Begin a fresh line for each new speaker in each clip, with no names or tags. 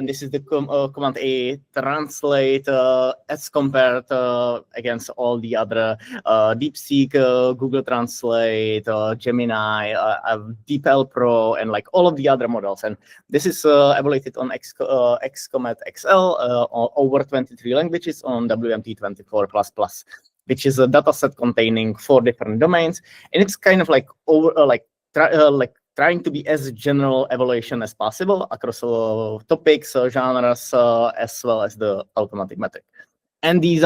and this is the command A translate as compared against all the other DeepSeek, Google Translate, Gemini, DeepL Pro, and like all of the other models. And this is evaluated on XCOMAT XL over 23 languages on WMT24++, which is a dataset containing 4 different domains, and it's kind of like trying to be as general evaluation as possible across topics, genres, as well as the automatic metric. And these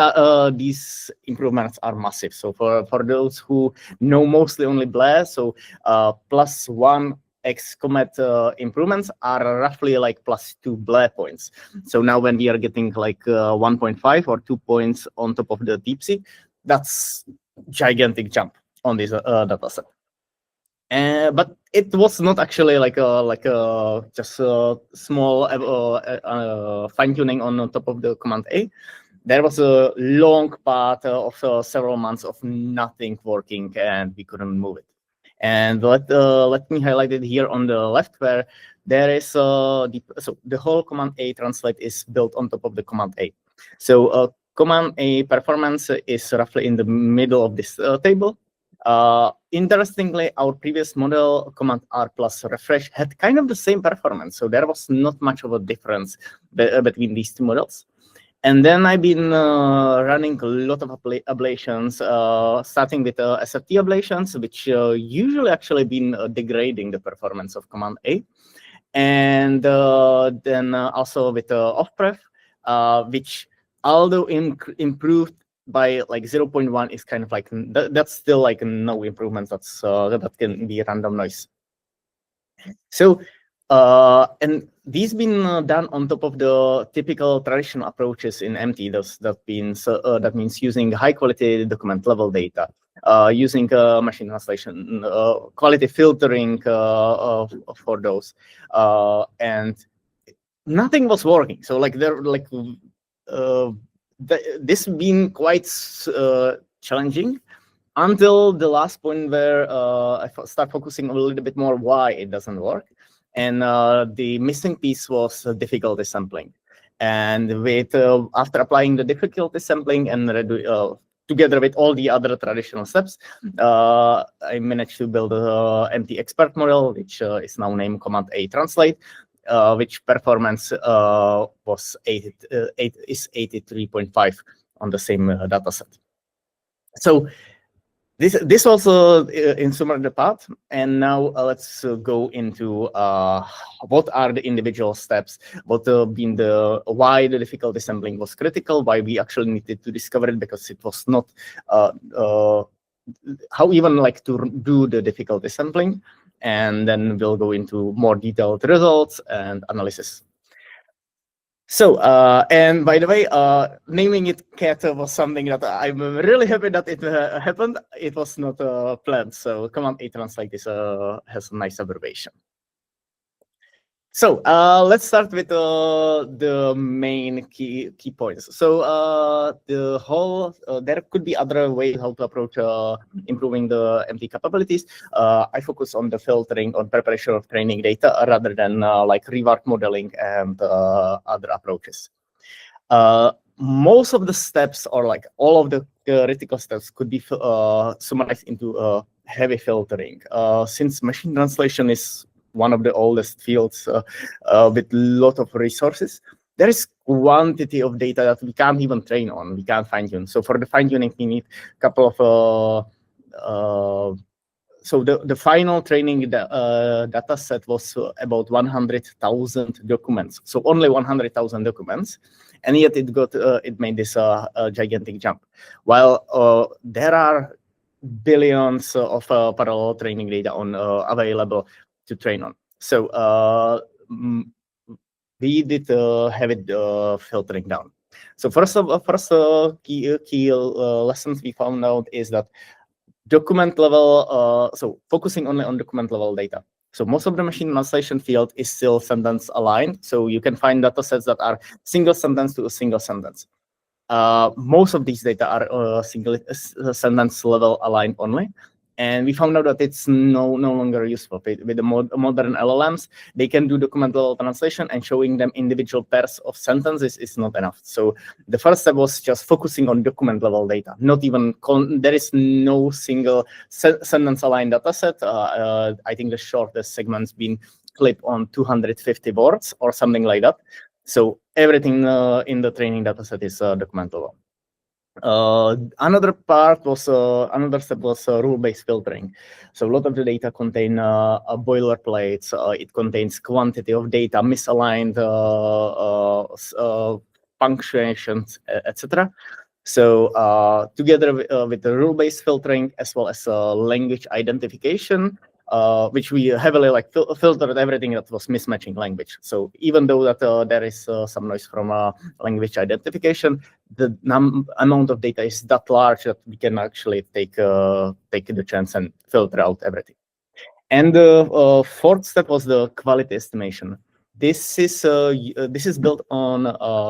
improvements are massive. So for those who know mostly only BLE, so +1 XCOMAT improvements are roughly like +2 BLE points. So now when we are getting like 1.5 or 2 points on top of the DeepSeek, that's gigantic jump on this dataset. But it was not actually like just a small fine-tuning on top of the command A. There was a long path of several months of nothing working, and we couldn't move it. And let me highlight it here on the left, where there is so the whole command A translate is built on top of the command A. So command A performance is roughly in the middle of this table. Interestingly, our previous model, command R plus refresh, had kind of the same performance. So there was not much of a difference between these two models. And then I've been running a lot of ablations, starting with SFT ablations, which usually actually been degrading the performance of command A. And then also with off-pref, which although improved by like 0.1 is kind of like, that's still like no improvement. That's that can be random noise. So and these been done on top of the typical traditional approaches in MT. That means using high quality document level data, using machine translation, quality filtering for those, and nothing was working. So like this been quite challenging until the last point where I start focusing a little bit more why it doesn't work. And the missing piece was difficulty sampling. And with after applying the difficulty sampling and together with all the other traditional steps, I managed to build a MT expert model, which is now named Command A Translate, which performance was 83.5 on the same dataset. So this also in summary the path, and now let's go into what are the individual steps, what been the why the difficulty sampling was critical, why we actually needed to discover it, because it was not how even like to do the difficulty sampling, and then we'll go into more detailed results and analysis. So, and by the way, naming it Cat was something that I'm really happy that it happened. It was not planned. So Command A Translate is, has a nice abbreviation. So let's start with the main key points. So the whole there could be other ways how to approach improving the MT capabilities. I focus on the filtering, on preparation of training data, rather than like rework modeling and other approaches. Most of the steps, or like all of the critical steps, could be summarized into heavy filtering. Since machine translation is one of the oldest fields with a lot of resources, there is quantity of data that we can't even train on, we can't fine tune. So for the fine tuning, we need a couple of, so the final training data set was about 100,000 documents. So only 100,000 documents. And yet it made this gigantic jump. While there are billions of parallel training data available to train on. So we did have it filtering down. So first key lessons we found out is that document level, so focusing only on document level data. So most of the machine translation field is still sentence aligned. So you can find data sets that are single sentence to a single sentence. Most of these data are single sentence level aligned only. And we found out that it's no longer useful. With the modern LLMs, they can do document level translation, and showing them individual pairs of sentences is not enough. So the first step was just focusing on document level data. Not even there is no single sentence aligned data set. I think the shortest segment's been clipped on 250 words or something like that. So everything in the training data set is document level. Another step was rule-based filtering. So a lot of the data contain boilerplates. It contains quantity of data, misaligned punctuations, etc. So together with the rule-based filtering as well as language identification, which we heavily filtered everything that was mismatching language. So even though that there is some noise from language identification, the amount of data is that large that we can actually take the chance and filter out everything. And the fourth step was the quality estimation. This is built on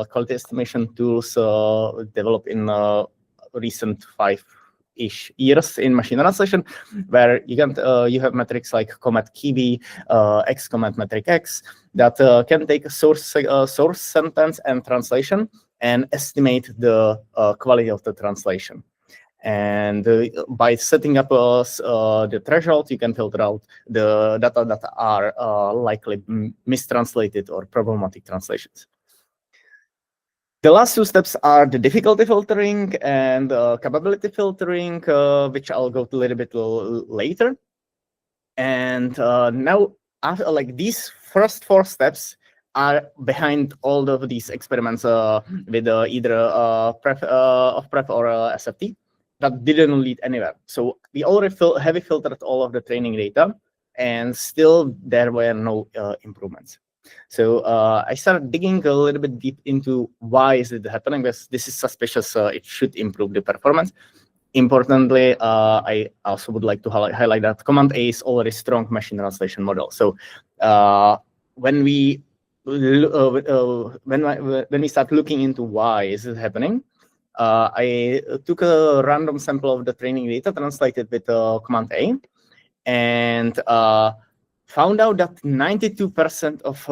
quality estimation tools developed in recent 5-ish years in machine translation, where you have metrics like Kocmi, X metric X, that can take a source sentence and translation and estimate the quality of the translation. And by setting up the threshold, you can filter out the data that are likely mistranslated or problematic translations. The last two steps are the difficulty filtering and capability filtering, which I'll go to a little bit later. And now, after these first 4 steps are behind all of these experiments with either prep or SFT that didn't lead anywhere. So we already heavy filtered all of the training data, and still there were no improvements. So I started digging a little bit deep into why is it happening, because this is suspicious. It should improve the performance. Importantly, I also would like to highlight that Command A is already a strong machine translation model. So when we start looking into why is it happening, I took a random sample of the training data, translated with Command A, and found out that 92% of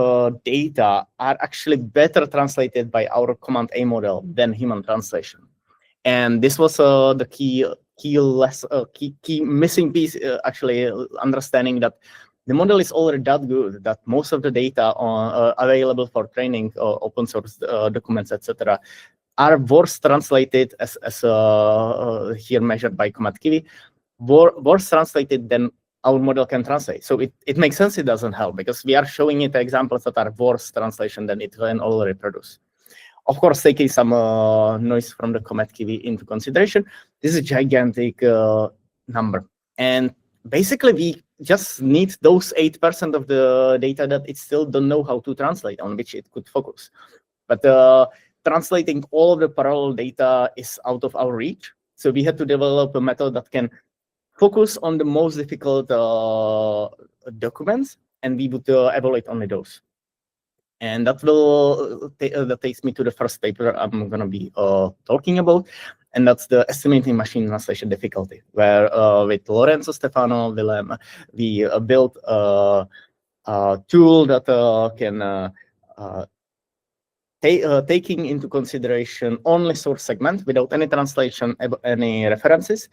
data are actually better translated by our Command A model than human translation. And this was the key missing piece, actually understanding that the model is already that good that most of the data available for training, open source documents, etc., are worse translated as here measured by Kocmi, worse translated than our model can translate. So it makes sense it doesn't help, because we are showing it examples that are worse translation than it can already produce. Of course, taking some noise from the Kocmi into consideration, this is a gigantic number. And basically, we just need those 8% of the data that it still don't know how to translate, on which it could focus. But translating all of the parallel data is out of our reach. So we had to develop a method that can focus on the most difficult documents, and we would evaluate only those. And that takes me to the first paper I'm going to be talking about, and that's the estimating machine translation difficulty, where with Lorenzo, Stefano, Willem, we built a tool that can taking into consideration only source segment without any translation, any references,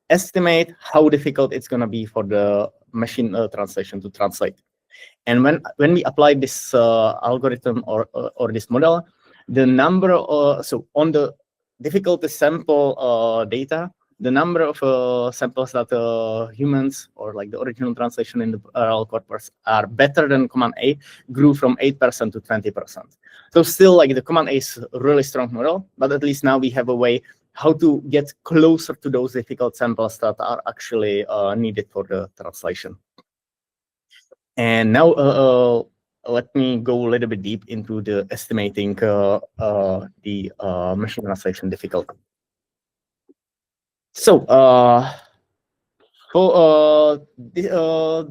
estimate how difficult it's going to be for the machine translation to translate. And when we apply this algorithm or this model, the number so on the difficulty sample data, the number of samples that humans or the original translation in the parallel corpus are better than Command A grew from 8% to 20%. So still, the Command A is a really strong model, but at least now we have a way how to get closer to those difficult samples that are actually needed for the translation. And now let me go a little bit deep into the estimating the machine translation difficulty. So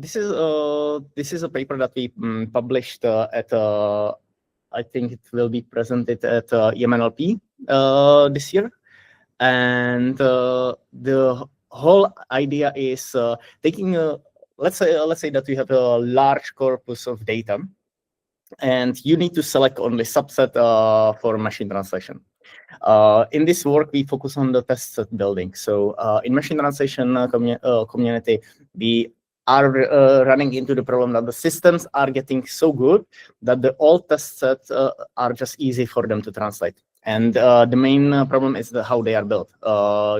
this is a paper that we published at I think it will be presented at EMNLP this year, and the whole idea is taking let's say that you have a large corpus of data, and you need to select only subset for machine translation. In this work, we focus on the test set building. So in machine translation community, we are running into the problem that the systems are getting so good that the old test sets are just easy for them to translate. And the main problem is how they are built.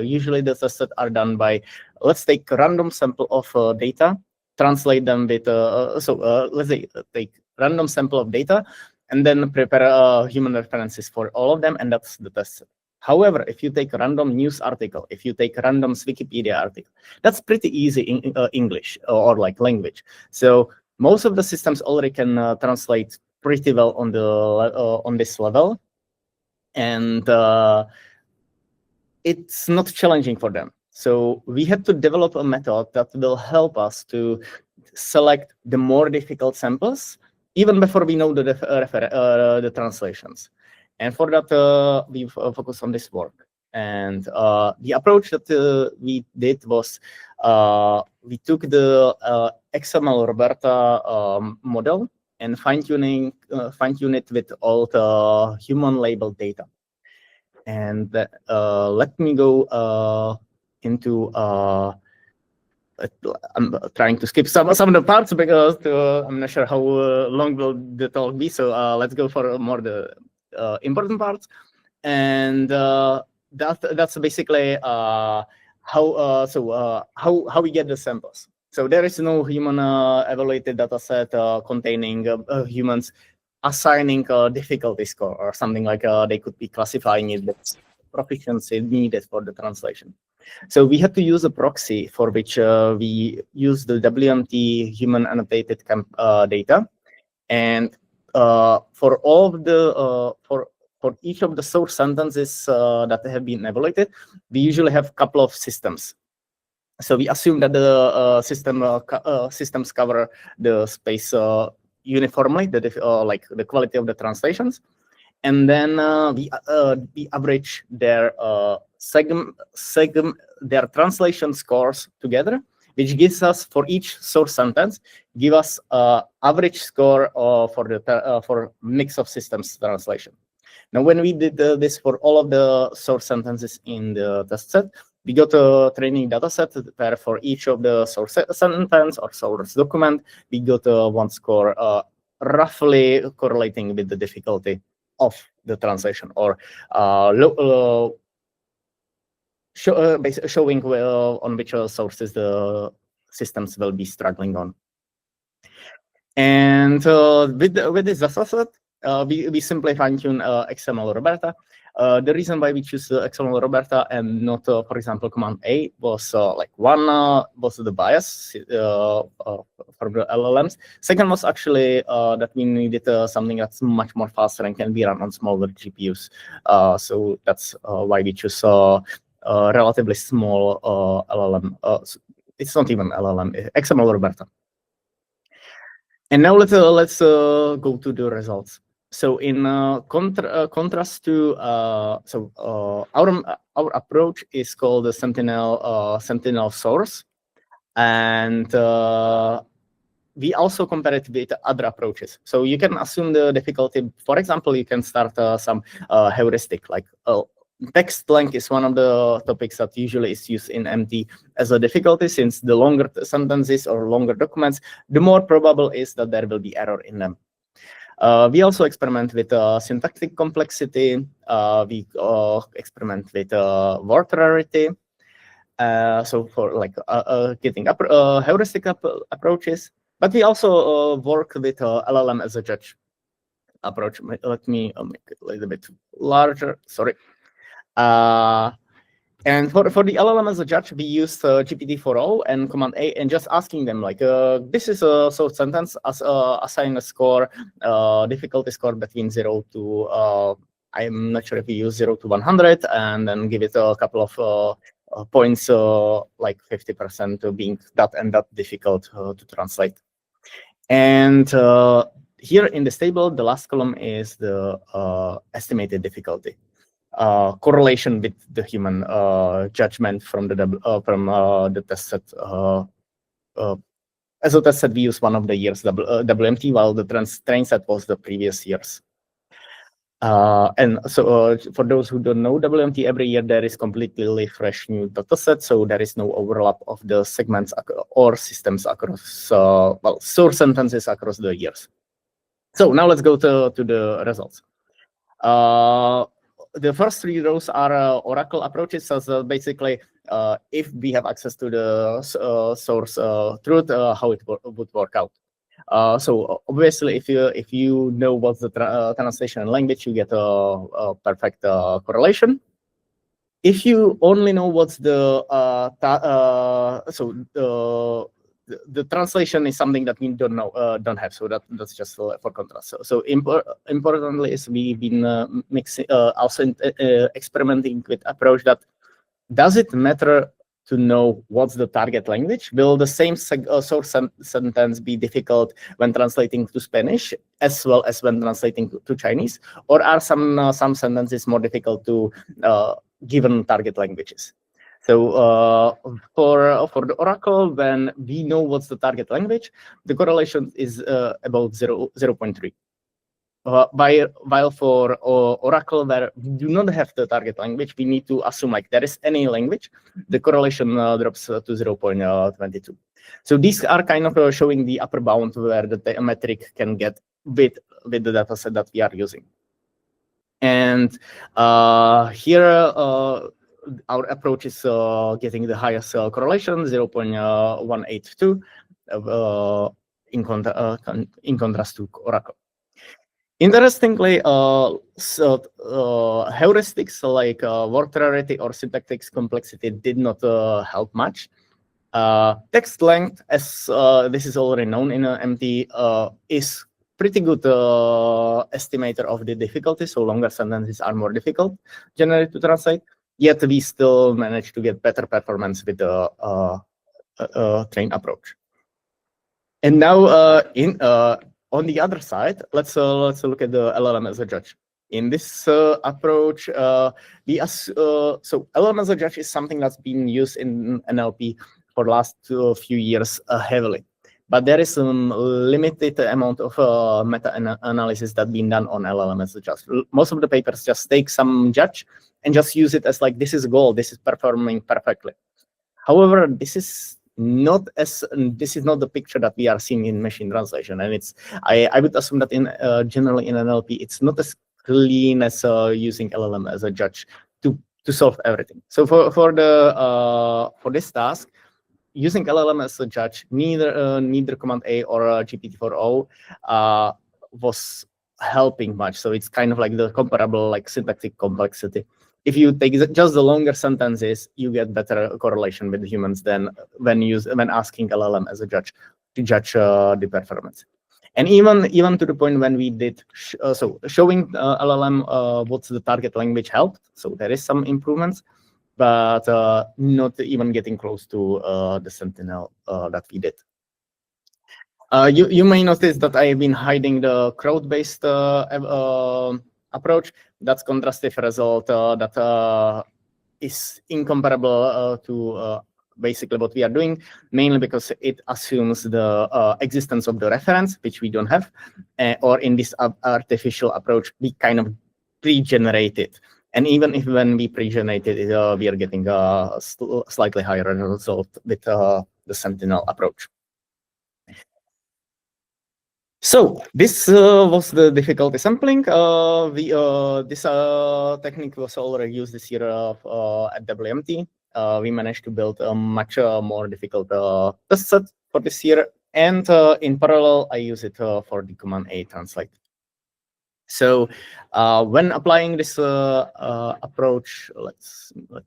Usually the test sets are done by, let's take a random sample of data, translate them with, let's say take random sample of data, and then prepare human references for all of them, and that's the test set. However, if you take a random news article, if you take a random Wikipedia article, that's pretty easy in English or like language. So most of the systems already can translate pretty well on the on this level, and it's not challenging for them. So we had to develop a method that will help us to select the more difficult samples even before we know the translations. And for that, we focus on this work. And the approach that we did was we took the XML Roberta model and fine-tune it with all the human labeled data. And let me go into I'm trying to skip some of the parts because I'm not sure how long will the talk be. So let's go for more the important parts. And that's basically how we get the samples. So there is no human evaluated data set containing humans assigning a difficulty score or something like they could be classifying it with proficiency needed for the translation. So we had to use a proxy for which we use the WMT human annotated data, and for all of the for each of the source sentences that have been evaluated, we usually have a couple of systems. So we assume that the systems cover the space uniformly, like the quality of the translations, and then we average their their translation scores together, which gives us for each source sentence give us average score for the for mix of systems translation. Now, when we did this for all of the source sentences in the test set, we got a training data set where for each of the source sentence or source document, we got one score roughly correlating with the difficulty of the translation, or showing on which sources the systems will be struggling on. And with this data set, we simply fine-tune XML Roberta. The reason why we choose XML Roberta and not, for example, Command A was like one was the bias for the LLMs. Second was actually that we needed something that's much more faster and can be run on smaller GPUs. So that's why we choose relatively small LLM. It's not even LLM, XML Roberta. And now let's go to the results. So in contrast to our approach is called the Sentinel source, and we also compare it with other approaches. So you can assume the difficulty. For example, you can start some heuristic, like text length is one of the topics that usually is used in MT as a difficulty, since the longer sentences or longer documents, the more probable is that there will be error in them. We also experiment with syntactic complexity. We experiment with word rarity. So for like getting heuristic approaches, but we also work with LLM as a judge approach. Let me make it a little bit larger. Sorry. And for the LLM as a judge, we use GPT-4o and Command A, and just asking them like, this is a source sentence, assign a score, difficulty score between 0 to, I'm not sure if we use 0 to 100, and then give it a couple of points, like 50% being that and that difficult to translate. And here in this table, the last column is the estimated difficulty. correlation with the human judgment from the test set. As a test set, we use one of the years WMT, while the train set was the previous years. And so for those who don't know WMT, every year there is completely fresh new data set, so there is no overlap of the segments or systems across, source sentences across the years. So now let's go to the results. The first 3 rows are Oracle approaches, so basically if we have access to the source truth, how it would work out. So obviously, if you know what's the translation language, you get a perfect correlation. If you only know what's the the translation is something that we don't have, so that's just for contrast. So importantly is we've been also experimenting with approach that does it matter to know what's the target language? Will the same source sentence be difficult when translating to Spanish as well as when translating to Chinese? Or are some sentences more difficult to given target languages? So for the Oracle, when we know what's the target language, the correlation is about 0.3. While for Oracle, where we do not have the target language, we need to assume like there is any language, the correlation drops to 0.22. So these are kind of showing the upper bound where the metric can get with the data set that we are using. And here, our approach is getting the highest correlation, 0.182, in contrast to Oracle. Interestingly, heuristics like word rarity or syntactic complexity did not help much. Text length, as this is already known in MT, is pretty good estimator of the difficulty, so longer sentences are more difficult generally to translate, yet we still manage to get better performance with the train approach. And now on the other side, let's look at the LLM as a judge. In this approach, so LLM as a judge is something that's been used in NLP for the last few years heavily. But there is some limited amount of meta-analysis that's been done on LLM as a judge. Most of the papers just take some judge and just use it as like, this is a goal, this is performing perfectly. However, this is not the picture that we are seeing in machine translation, and I would assume that in generally in NLP it's not as clean as using LLM as a judge to solve everything. So for this task, using LLM as a judge, neither Command A or GPT-4o was helping much. So it's kind of like the comparable like syntactic complexity. If you take just the longer sentences, you get better correlation with humans than when asking LLM as a judge to judge the performance. And even to the point when we did showing LLM what's the target language helped. So there is some improvements, but not even getting close to the Sentinel that we did. You may notice that I've been hiding the crowd-based approach. That's contrastive result that is incomparable to basically what we are doing, mainly because it assumes the existence of the reference, which we don't have, or in this artificial approach, we kind of pre-generate it. And even if when we pre-generate it, we are getting a slightly higher result with the Sentinel approach. So this was the difficulty sampling. This technique was already used this year at WMT. We managed to build a much more difficult test set for this year, and in parallel, I use it for the Command A translate. So when applying this approach, let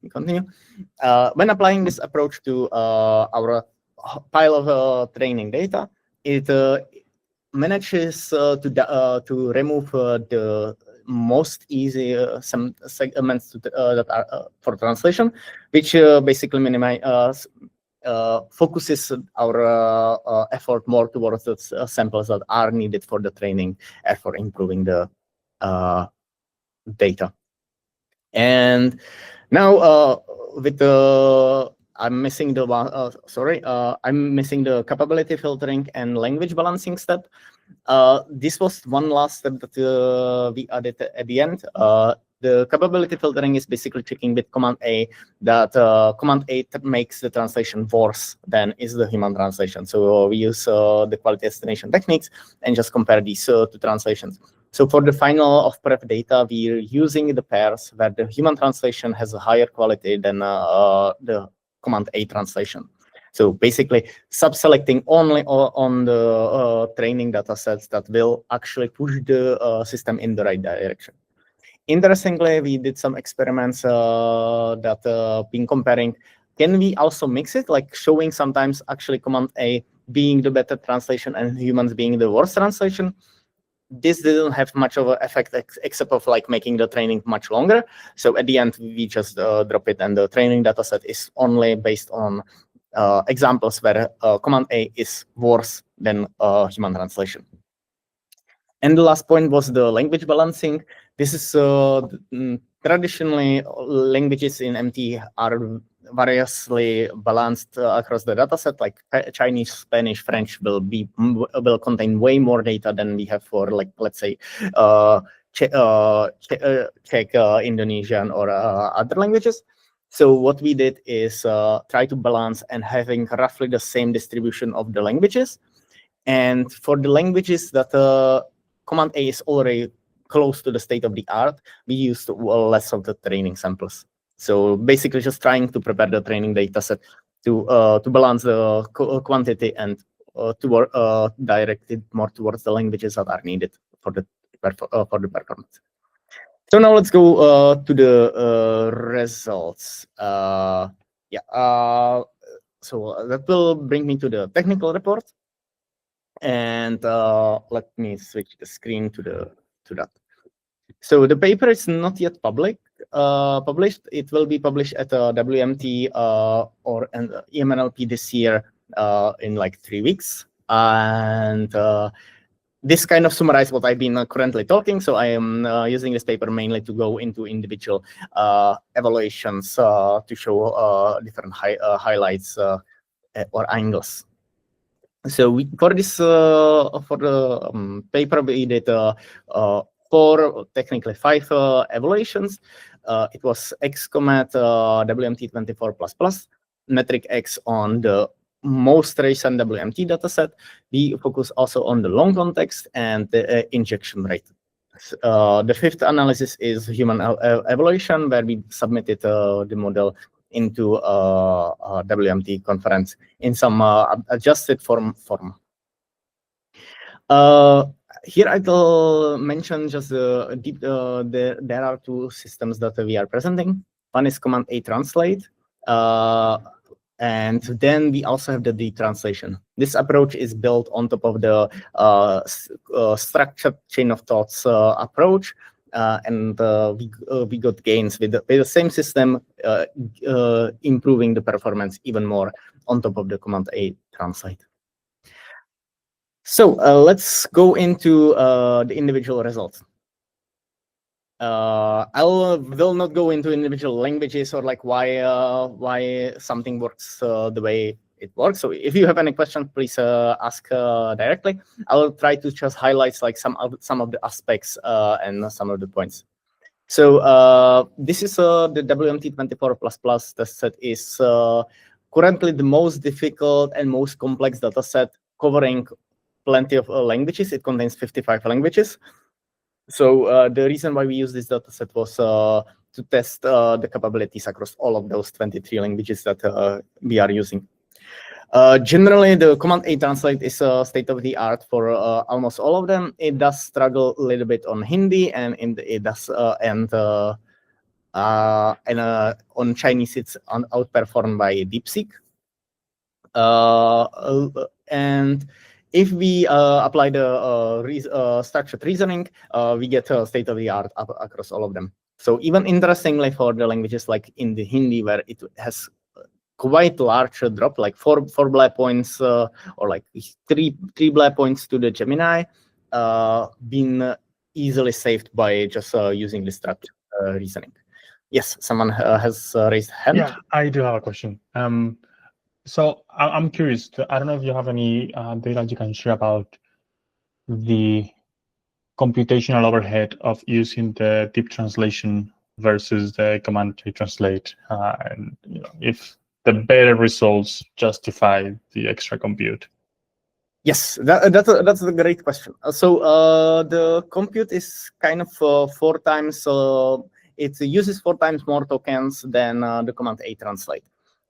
me continue. When applying this approach to our pile of training data, it manages to remove the most easy some segments that are for translation, which basically focuses our effort more towards the samples that are needed for the training and for improving the data. And now with the I'm missing the I'm missing the capability filtering and language balancing step. This was one last step that we added at the end. The capability filtering is basically checking with Command A that Command A makes the translation worse than is the human translation. So we use the quality estimation techniques and just compare these two translations. So for the final of pref data, we're using the pairs where the human translation has a higher quality than the Command A translation. So basically, sub-selecting only on the training data sets that will actually push the system in the right direction. Interestingly, we did some experiments that been comparing. Can we also mix it, like showing sometimes actually Command A being the better translation and humans being the worst translation? This didn't have much of an effect except of like making the training much longer. So at the end, we just drop it, and the training data set is only based on examples where Command A is worse than human translation. And the last point was the language balancing. This is traditionally languages in MT are variously balanced across the dataset. Like Chinese, Spanish, French will contain way more data than we have for, like, let's say Czech, Indonesian, or other languages. So what we did is try to balance and having roughly the same distribution of the languages. And for the languages that Command A is already close to the state of the art, we used less of the training samples. So basically just trying to prepare the training data set to balance the quantity and to direct it more towards the languages that are needed for the performance. So now let's go to the results. So that will bring me to the technical report. And let me switch the screen to that. So the paper is not yet published. It will be published at WMT or an EMNLP this year in like 3 weeks. And this kind of summarizes what I've been currently talking. So I am using this paper mainly to go into individual evaluations to show different highlights or angles. So for this for the paper, we did 4, technically 5 evaluations. It was XCOMAT WMT24++, metric X on the most recent WMT dataset. We focus also on the long context and the injection rate. The 5th analysis is human evaluation, where we submitted the model into a WMT conference in some adjusted form. Here I will mention just there are 2 systems that we are presenting. One is Command A translate, and then we also have the D translation. This approach is built on top of the structured chain of thoughts approach. And we got gains with the same system, improving the performance even more on top of the Command A translate. So let's go into the individual results. I will not go into individual languages or like why something works the way it works. So if you have any questions, please ask directly. I will try to just highlight like some of the aspects and some of the points. So this is the WMT24++ dataset is currently the most difficult and most complex dataset covering plenty of languages. It contains 55 languages. So the reason why we use this dataset was to test the capabilities across all of those 23 languages that we are using. Generally, the Command A translate is state of the art for almost all of them. It does struggle a little bit on Hindi, and on Chinese it's outperformed by DeepSeek. And if we apply the structured reasoning, we get state of the art across all of them. So even interestingly for the languages like in the Hindi, where it has quite large drop, like 4 BLE points or like 3 BLE points to the Gemini, been easily saved by just using the structured reasoning. Yes, someone has raised a hand.
Yeah, I do have a question. So I'm curious. I don't know if you have any data you can share about the computational overhead of using the deep translation versus the command to translate, and if the better results justify the extra compute.
Yes, that's a great question. So the compute is kind of 4 times. It uses 4 times more tokens than the command A translate.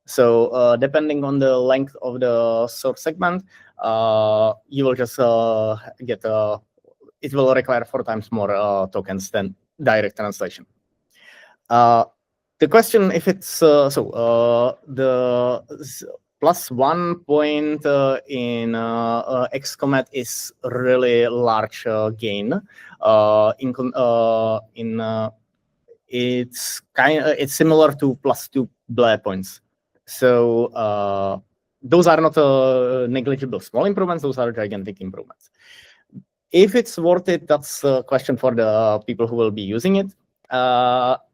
So depending on the length of the source segment, you will just get it will require 4 times more tokens than direct translation. The question if it's the +1 point in XCOMAT is really large gain. It's similar to +2 blare points. So those are not negligible small improvements. Those are gigantic improvements. If it's worth it, that's a question for the people who will be using it.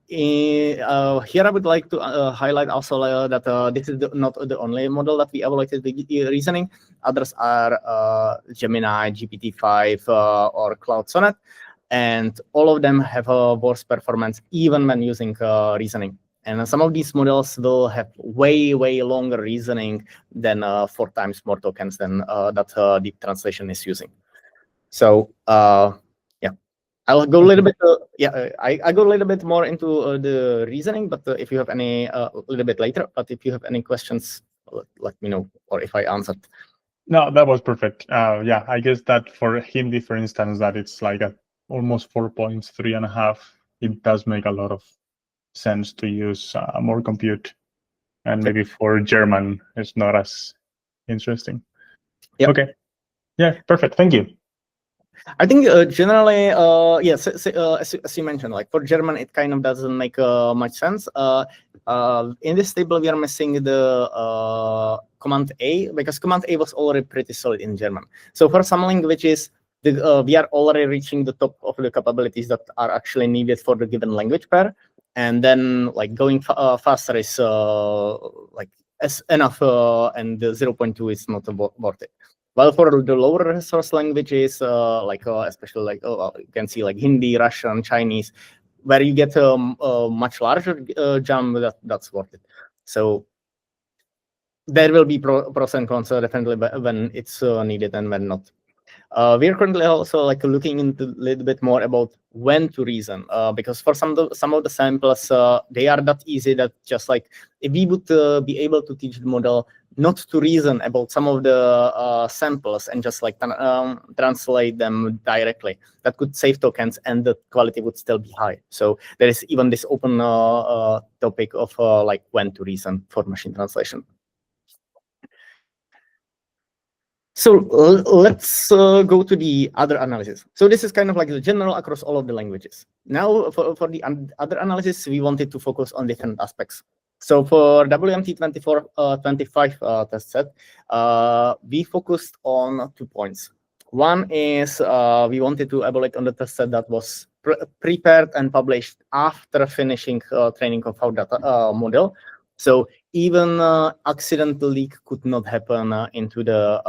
Here I would like to highlight also that this is not the only model that we evaluated the reasoning. Others are Gemini, GPT-5, or Cloud Sonnet, and all of them have a worse performance even when using reasoning. And some of these models will have way longer reasoning than 4 times more tokens than that deep translation is using. So yeah, I'll go a little bit. I go a little bit more into the reasoning, but if you have any, a little bit later. But if you have any questions, let me know, or if I answered.
No, that was perfect. Yeah, I guess that for Hindi, for instance, that it's like almost 4 points, 3.5. It does make a lot of sense to use more compute, and maybe for German, it's not as interesting.
Yep.
Okay. Yeah, perfect. Thank you.
I think generally, yes, as you mentioned, like for German, it kind of doesn't make much sense. In this table, we are missing the command A, because command A was already pretty solid in German. So for some languages, we are already reaching the top of the capabilities that are actually needed for the given language pair, and then like going faster is like enough, and the 0.2 is not worth it. Well, for the lower resource languages, especially like you can see like Hindi, Russian, Chinese, where you get a much larger jump, that's worth it. So there will be pros and cons definitely when it's needed and when not. We're currently also like looking into a little bit more about when to reason, because for some of the samples, they are that easy that just like if we would be able to teach the model not to reason about some of the samples and just like translate them directly, that could save tokens and the quality would still be high. So there is even this open topic of like when to reason for machine translation. So let's go to the other analysis. So this is kind of like the general across all of the languages. Now for the other analysis, we wanted to focus on different aspects. So for WMT24-25 test set, we focused on 2 points. One is we wanted to evaluate on the test set that was prepared and published after finishing training of our data model. So even accidental leak could not happen into the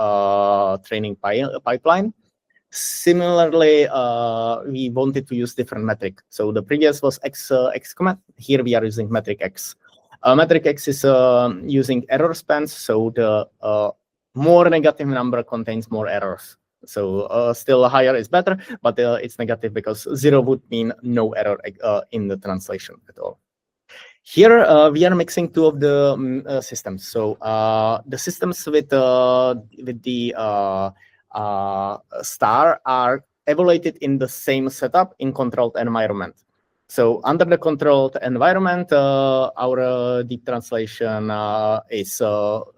training pipeline. Similarly, we wanted to use different metric. So the previous was XCOMAT. Here we are using metric X. Metric X is using error spans. So the more negative number contains more errors. So still higher is better, but it's negative because 0 would mean no error in the translation at all. Here we are mixing 2 of the systems. So the systems with the star are evaluated in the same setup in controlled environment. So under the controlled environment, our deep translation is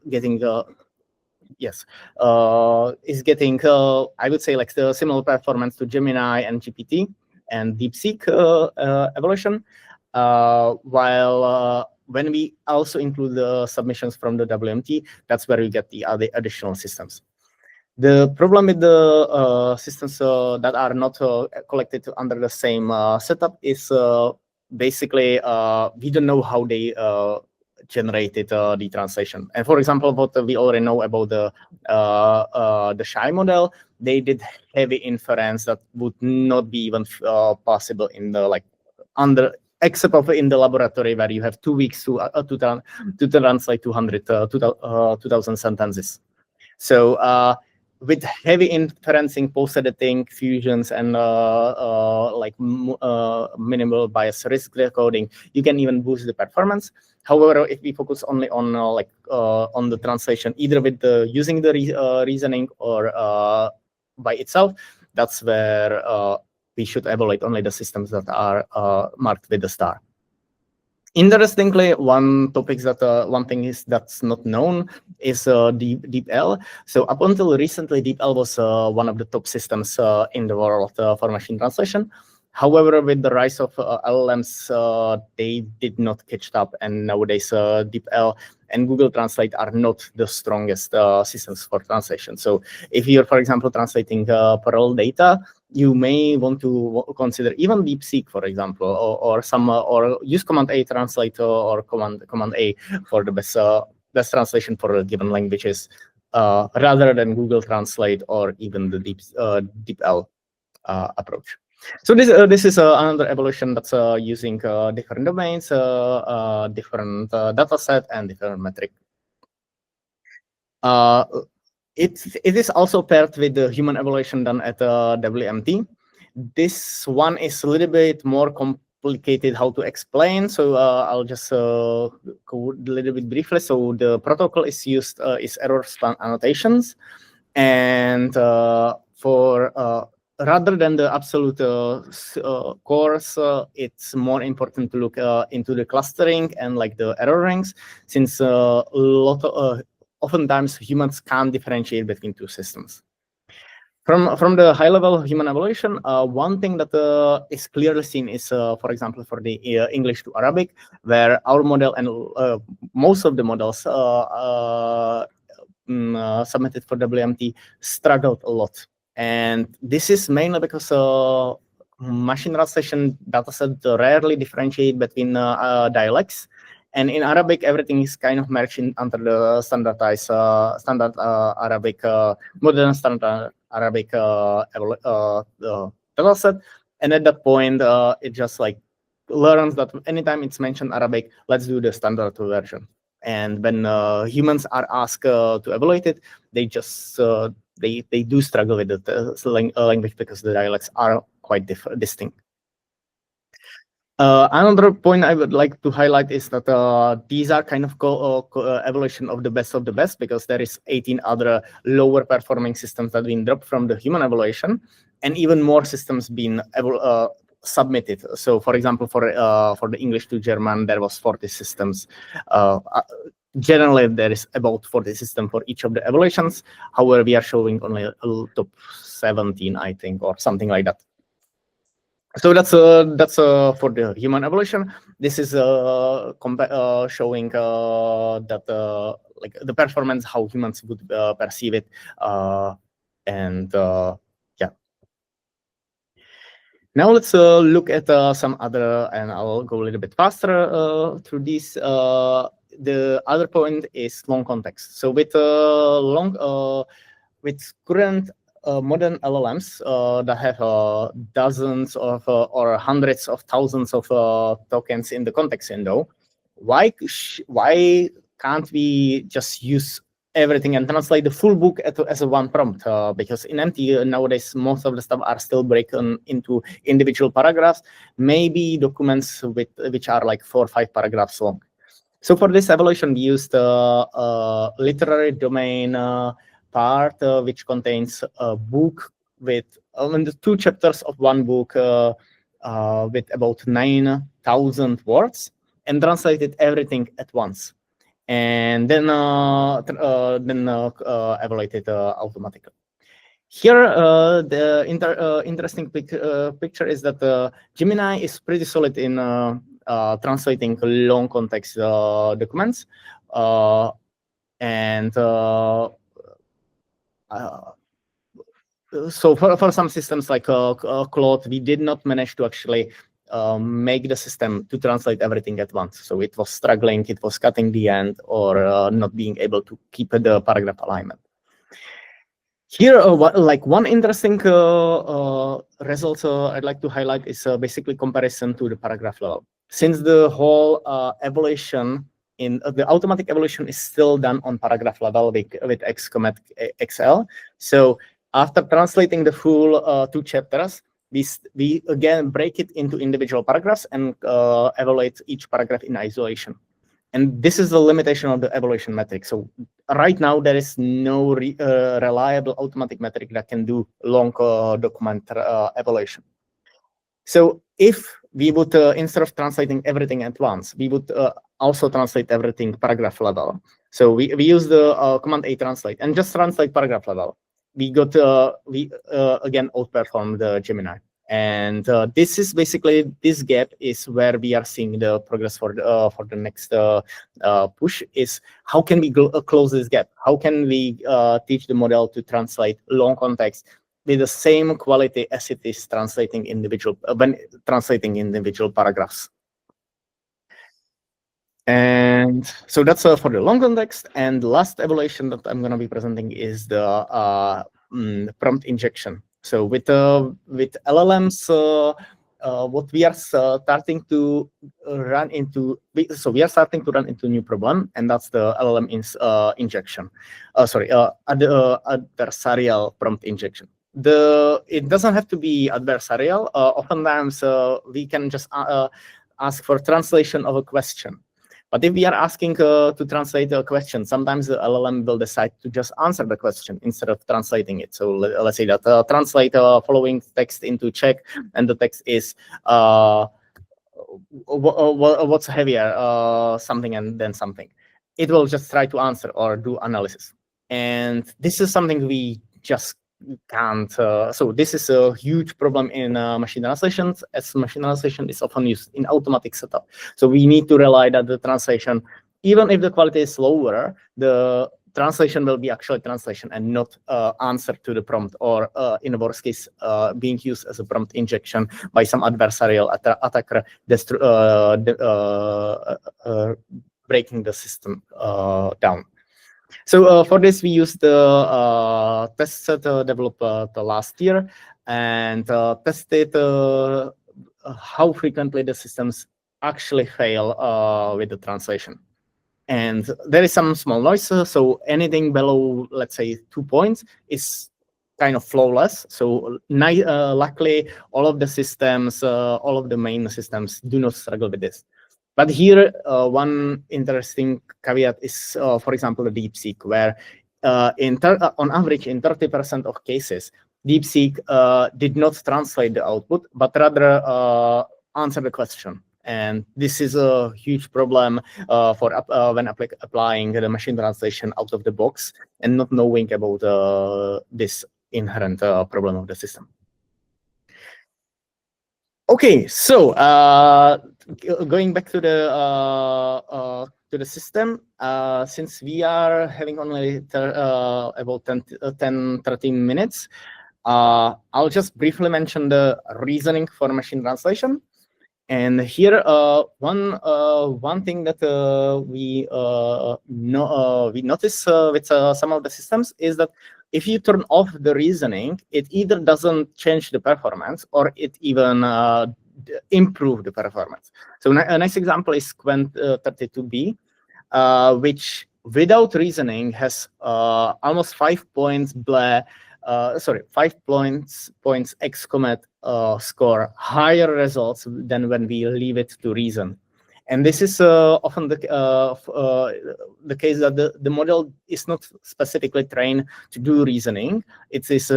getting is getting I would say like the similar performance to Gemini and GPT and DeepSeek evaluation. While when we also include the submissions from the WMT, that's where we get the other additional systems. The problem with the systems that are not collected under the same setup is basically we don't know how they generated the translation. And for example, what we already know about the Shy model, they did heavy inference that would not be even possible in the except in the laboratory where you have 2 weeks to translate 2,000 sentences. So with heavy inferencing, post-editing, fusions, and minimal bias risk decoding, you can even boost the performance. However, if we focus only on the translation, either with using the reasoning or by itself, that's where we should evaluate only the systems that are marked with the star. Interestingly, one thing is that's not known is DeepL. So up until recently, DeepL was one of the top systems in the world for machine translation. However, with the rise of LLMs, they did not catch up, and nowadays DeepL and Google Translate are not the strongest systems for translation. So if you're, for example, translating Perl data, you may want to consider even DeepSeek, for example, or use Command A translate or Command A for the best translation for a given languages, rather than Google Translate or even the DeepL approach. So this is another evolution that's using different domains, different data set, and different metric. It is also paired with the human evaluation done at WMT. This one is a little bit more complicated how to explain, so I'll just go a little bit briefly. So the protocol is used is error span annotations, and for rather than the absolute course, it's more important to look into the clustering and like the error ranks, since oftentimes humans can't differentiate between two systems. From the high-level human evaluation, one thing that is clearly seen is, for example, for the English to Arabic, where our model and most of the models submitted for WMT struggled a lot. And this is mainly because machine translation dataset rarely differentiate between dialects. And in Arabic, everything is kind of merged under the standardized standard Arabic, modern standard Arabic dataset. And at that point, it just like learns that anytime it's mentioned Arabic, let's do the standard version. And when humans are asked to evaluate it, they just they do struggle with the language because the dialects are quite distinct. Another point I would like to highlight is that these are kind of evaluation of the best, because there is 18 other lower performing systems that have been dropped from the human evaluation, and even more systems being submitted. So, for example, for the English to German, there was 40 systems. Generally, there is about 40 systems for each of the evaluations. However, we are showing only a top 17, I think, or something like that. So that's for the human evaluation. This is showing that like the performance, how humans would perceive it, and yeah. Now let's look at some other, and I'll go a little bit faster through these. The other point is long context. So with with current modern LLMs that have dozens of or hundreds of thousands of tokens in the context window, why can't we just use everything and translate the full book as a one prompt? Because in MT nowadays, most of the stuff are still broken into individual paragraphs, maybe documents which are like 4 or 5 paragraphs long. So for this evaluation, we used a literary domain part, which contains a book with the 2 chapters of one book with about 9,000 words, and translated everything at once, and then evaluated automatically. Here, the interesting picture is that Gemini is pretty solid in translating long context documents, and so for some systems like Claude, we did not manage to actually make the system to translate everything at once. So it was struggling, it was cutting the end, or not being able to keep the paragraph alignment. Here, one interesting result I'd like to highlight is basically comparison to the paragraph level. Since the whole evaluation in the automatic evaluation is still done on paragraph level with Xcomet XL. So after translating the full 2 chapters, we again break it into individual paragraphs and evaluate each paragraph in isolation. And this is the limitation of the evaluation metric. So right now, there is no reliable automatic metric that can do long document evaluation. So if we would, instead of translating everything at once, we would also translate everything paragraph level. So we use the command A translate and just translate paragraph level. We got again outperform the Gemini. And this is basically, this gap is where we are seeing the progress for the next push is how can we close this gap? How can we teach the model to translate long context with the same quality as it is translating individual when translating individual paragraphs? And so that's for the long context. And the last evaluation that I'm going to be presenting is the prompt injection. So with LLMs, what we are starting to run into, we are starting to run into a new problem, and that's the LLM injection. Adversarial prompt injection. It doesn't have to be adversarial. Oftentimes, we can just ask for translation of a question. But if we are asking to translate a question, sometimes the LLM will decide to just answer the question instead of translating it. So let's say that translate following text into Czech, and the text is what's heavier, something and then something. It will just try to answer or do analysis. And this is something we just can't. So this is a huge problem in machine translations, as machine translation is often used in automatic setup. So we need to rely that the translation, even if the quality is lower, the translation will be actual translation and not answer to the prompt, or in the worst case, being used as a prompt injection by some adversarial attacker breaking the system down. So for this, we used the test set developed the last year and tested how frequently the systems actually fail with the translation. And there is some small noise, so anything below, let's say, 2 points is kind of flawless. So luckily, all of the systems, all of the main systems do not struggle with this. But here, one interesting caveat is, for example, the DeepSeek, where on average, in 30% of cases, DeepSeek did not translate the output, but rather answer the question. And this is a huge problem for when applying the machine translation out of the box and not knowing about this inherent problem of the system. Okay, so going back to the system, since we are having only about 10-13 minutes, I'll just briefly mention the reasoning for machine translation. And here, one thing that we notice with some of the systems is that if you turn off the reasoning, it either doesn't change the performance or it even improve the performance. So a nice example is Qwen32B, which without reasoning has almost 5 points 5 points Xcomet score higher results than when we leave it to reason. And this is often the case that the model is not specifically trained to do reasoning. It is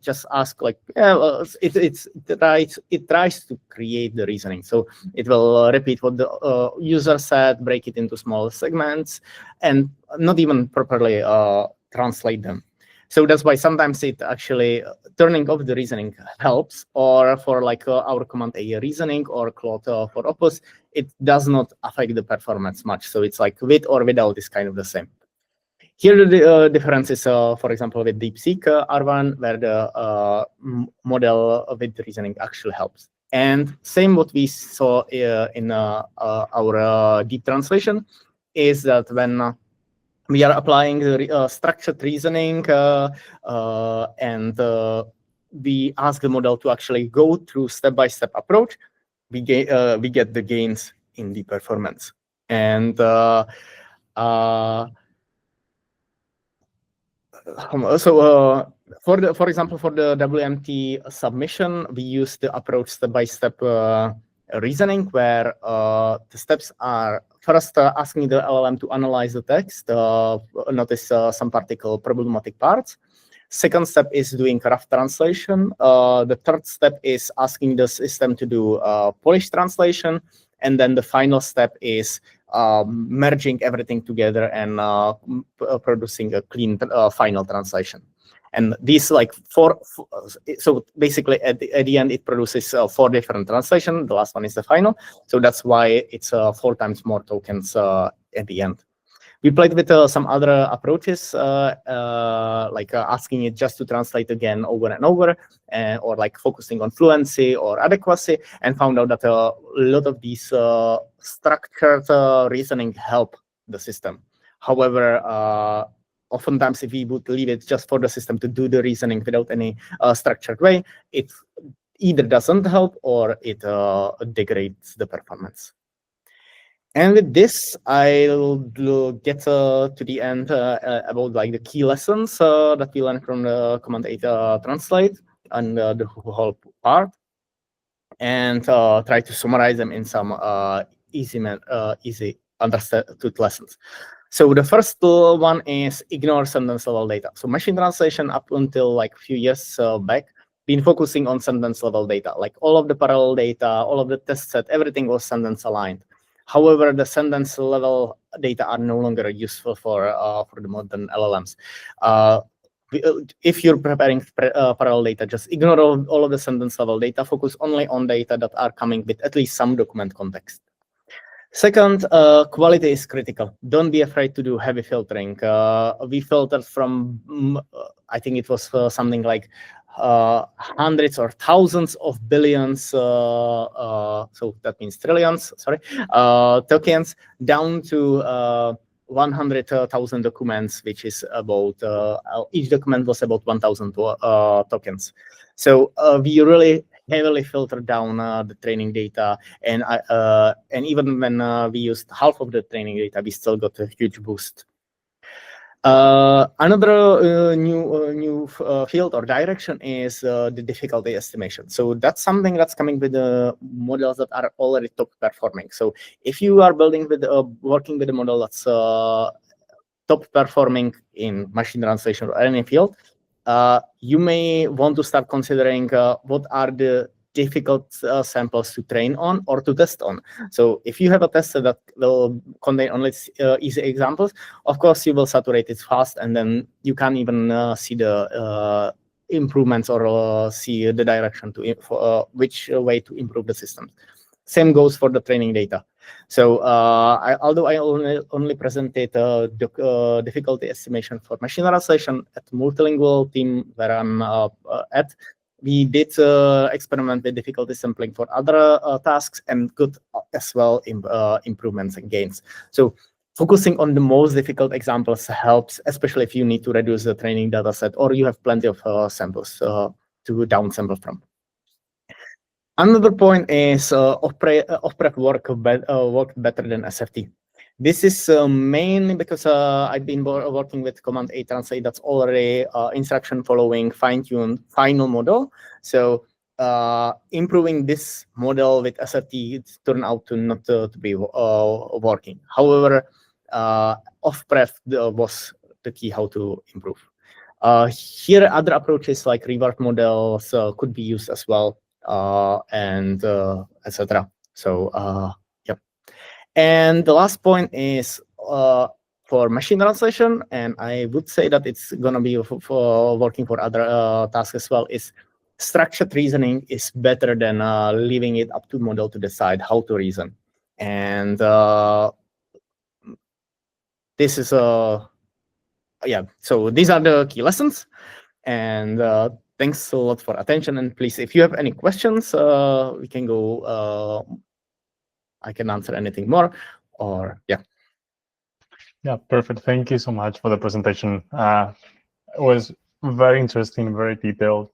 just ask like, it tries to create the reasoning. So it will repeat what the user said, break it into small segments, and not even properly translate them. So that's why sometimes it actually turning off the reasoning helps, or for like our command A reasoning or Claude for Opus, it does not affect the performance much. So it's like with or without is kind of the same. Here the difference is, for example, with DeepSeek R1, where the model with the reasoning actually helps. And same what we saw in our deep translation is that when we are applying the structured reasoning and we ask the model to actually go through step-by-step approach, we get the gains in the performance. And so for example, for the WMT submission, we use the approach step-by-step reasoning, where the steps are first asking the LLM to analyze the text, notice some particular problematic parts. Second step is doing rough translation. The third step is asking the system to do Polish translation. And then the final step is merging everything together and producing a clean final translation. And these like so basically at the end, it produces 4 different translations. The last one is the final. So that's why it's 4 times more tokens at the end. We played with some other approaches, like asking it just to translate again over and over, or like focusing on fluency or adequacy, and found out that a lot of these structured reasoning help the system. However, oftentimes if we would leave it just for the system to do the reasoning without any structured way, it either doesn't help or it degrades the performance. And with this, I'll get to the end about like the key lessons that we learned from the Command 8 Translate and the whole part, and try to summarize them in some easy understood lessons. So the first one is ignore sentence level data. So machine translation up until like a few years back been focusing on sentence level data, like all of the parallel data, all of the test set, everything was sentence aligned. However, the sentence level data are no longer useful for the modern LLMs. If you're preparing parallel data, just ignore all of the sentence level data, focus only on data that are coming with at least some document context. Second, quality is critical. Don't be afraid to do heavy filtering. We filtered from, I think it was something like hundreds or thousands of billions, so that means trillions, sorry, tokens, down to 100,000 documents, which is about, each document was about 1,000 tokens. So we really heavily filtered down the training data, and even when we used half of the training data, we still got a huge boost. Another new field or direction is the difficulty estimation. So that's something that's coming with the models that are already top performing. So if you are building with working with a model that's top performing in machine translation or any field, you may want to start considering what are the difficult samples to train on or to test on. So if you have a tester that will contain only easy examples, of course you will saturate it fast, and then you can't even see the improvements or see the direction to which way to improve the system. Same goes for the training data. So although I only presented difficulty estimation for machine translation at multilingual team where I'm at, we did experiment with difficulty sampling for other tasks and got as well improvements and gains. So focusing on the most difficult examples helps, especially if you need to reduce the training data set or you have plenty of samples to downsample from. Another point is off-prep work better than SFT. This is mainly because I've been working with Command 8 Translate that's already instruction following fine-tuned final model. So improving this model with SFT turned out to not to be working. However, off-prep was the key how to improve. Here, other approaches like reward models could be used as well. And etc. So yep. And the last point is for machine translation, and I would say that it's gonna be for working for other tasks as well, is structured reasoning is better than leaving it up to model to decide how to reason. And this is yeah, so these are the key lessons. And thanks a lot for attention. And please, if you have any questions, we can go. I can answer anything more, or yeah.
Yeah, perfect. Thank you so much for the presentation. It was very interesting, very detailed.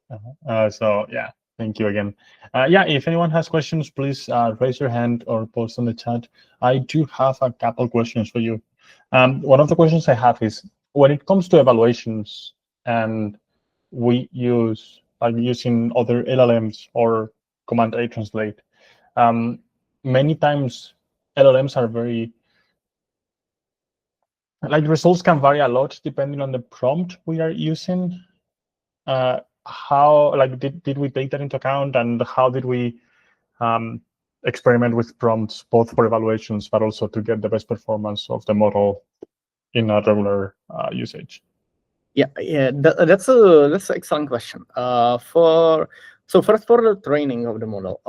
So yeah, thank you again. Yeah, if anyone has questions, please raise your hand or post on the chat. I do have a couple questions for you. One of the questions I have is, when it comes to evaluations and we use using other LLMs or Command A translate, many times LLMs are very, like, results can vary a lot depending on the prompt we are using. How, like, did we take that into account, and how did we experiment with prompts, both for evaluations but also to get the best performance of the model in a regular usage?
Yeah, that's an excellent question. So first, for the training of the model,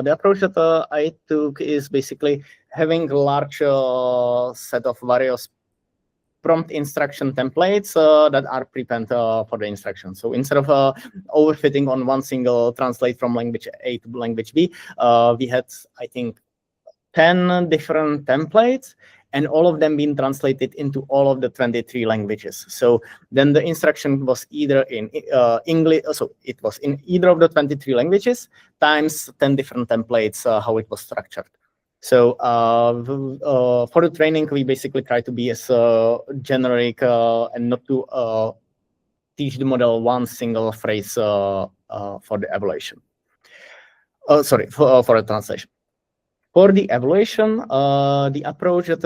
the approach that I took is basically having a large set of various prompt instruction templates that are prepared for the instruction. So instead of overfitting on one single translate from language A to language B, we had, I think, 10 different templates, and all of them being translated into all of the 23 languages. So then the instruction was either in English, so it was in either of the 23 languages times 10 different templates, how it was structured. So for the training, we basically try to be as generic and not to teach the model one single phrase for the evaluation. Sorry, for the translation. For the evaluation, the approach that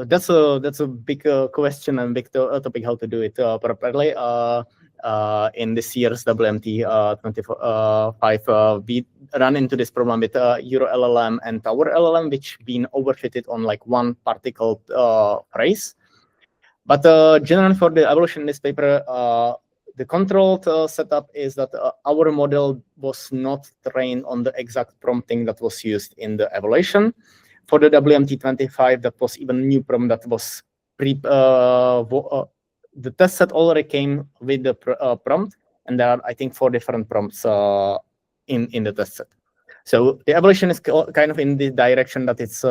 that's a big question and big topic, how to do it properly. In this year's WMT 25, we run into this problem with Euro LLM and Tower LLM, which been overfitted on like one particle phrase. But generally, for the evaluation in this paper, the controlled setup is that our model was not trained on the exact prompting that was used in the evaluation. For the WMT25, that was even a new prompt that was the test set already came with the prompt, and there are, I think, 4 different prompts in the test set. So the evaluation is kind of in the direction that it's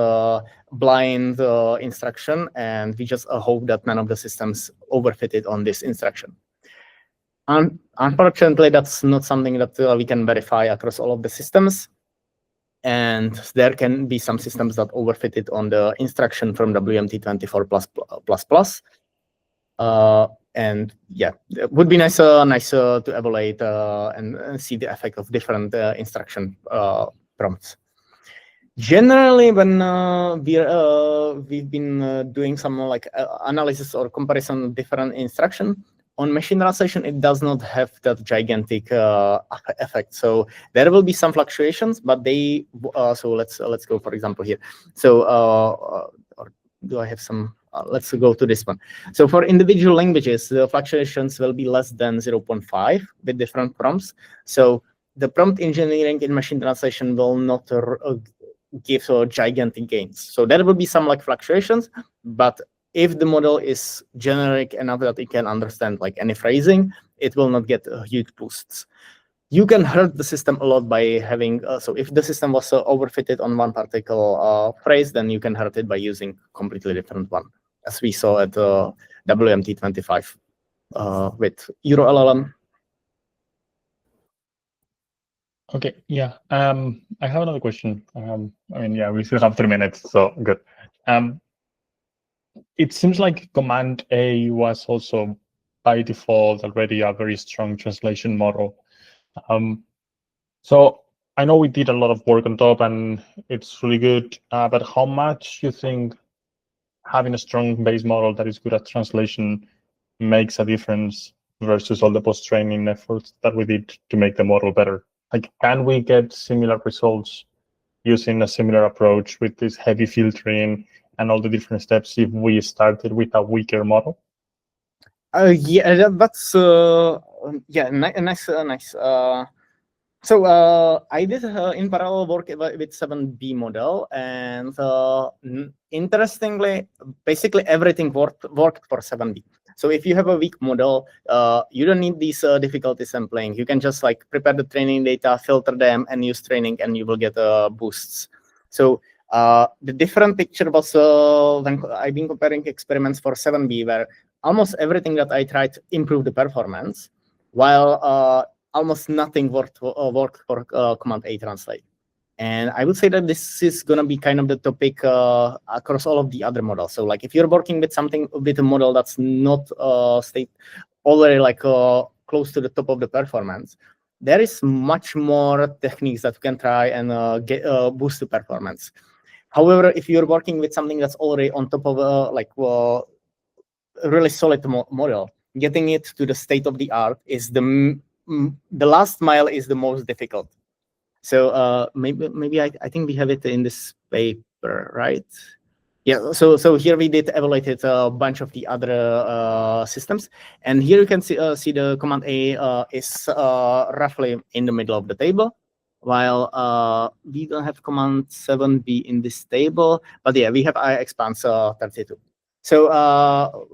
blind instruction, and we just hope that none of the systems overfitted on this instruction. Unfortunately, that's not something that we can verify across all of the systems. And there can be some systems that overfitted on the instruction from WMT24++. And yeah, it would be nice to evaluate and see the effect of different instruction prompts. Generally, when we've been doing some like analysis or comparison of different instruction, on machine translation, it does not have that gigantic effect. So there will be some fluctuations, but they. So let's go, for example, here. So or do I have some? Let's go to this one. So for individual languages, the fluctuations will be less than 0.5 with different prompts. So the prompt engineering in machine translation will not give gigantic gains. So there will be some like fluctuations, but if the model is generic enough that it can understand like any phrasing, it will not get huge boosts. You can hurt the system a lot by having, so if the system was overfitted on one particular phrase, then you can hurt it by using completely different one, as we saw at WMT25 with Euro LLM.
Okay, yeah. I have another question. I mean, yeah, we still have 3 minutes, so good. It seems like Command A was also by default already a very strong translation model. So I know we did a lot of work on top and it's really good, but how much you think having a strong base model that is good at translation makes a difference versus all the post-training efforts that we did to make the model better? Like, can we get similar results using a similar approach with this heavy filtering and all the different steps if we started with a weaker model?
Yeah, that's yeah, nice. So I did in parallel work with 7B model, and interestingly, basically everything worked for 7B. So if you have a weak model, you don't need these difficulty sampling. You can just like prepare the training data, filter them, and use training, and you will get boosts. So the different picture was when I've been comparing experiments for 7B, where almost everything that I tried improved the performance, while almost nothing worked for Command A translate. And I would say that this is going to be kind of the topic across all of the other models. So like if you're working with something with a model that's not already like close to the top of the performance, there is much more techniques that you can try and boost the performance. However, if you're working with something that's already on top of a really solid model, getting it to the state of the art is the last mile is the most difficult. So maybe I think we have it in this paper, right? Yeah. So here we did evaluated a bunch of the other systems, and here you can see the Command A is roughly in the middle of the table, while we don't have Command 7B in this table, but yeah, we have IXpanse 32. So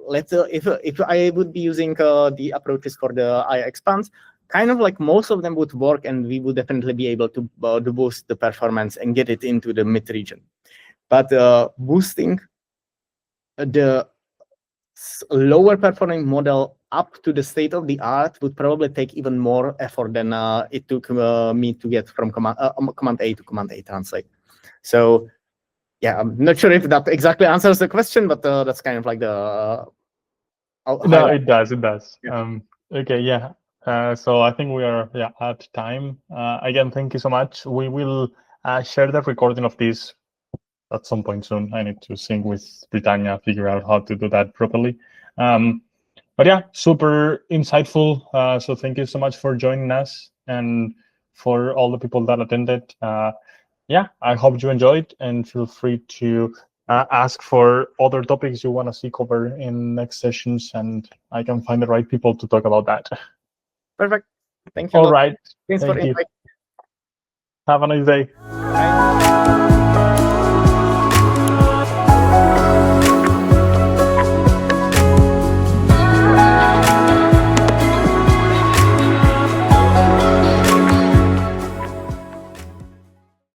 if I would be using the approaches for the IXpanse, kind of like most of them would work, and we would definitely be able to boost the performance and get it into the mid region. But boosting the lower performing model up to the state of the art would probably take even more effort than it took me to get from Command A to Command A translate. So yeah, I'm not sure if that exactly answers the question, but that's kind of like the
no, it does.
Yeah.
Okay, yeah. So I think we are at time. Again, thank you so much. We will share the recording of this at some point soon. I need to sync with Britannia, figure out how to do that properly. But yeah, super insightful. So thank you so much for joining us, and for all the people that attended. Yeah, I hope you enjoyed, and feel free to ask for other topics you want to see covered in next sessions, and I can find the right people to talk about that.
Perfect. Thank you.
All right.
Thanks for inviting.
Have a nice day.
Bye.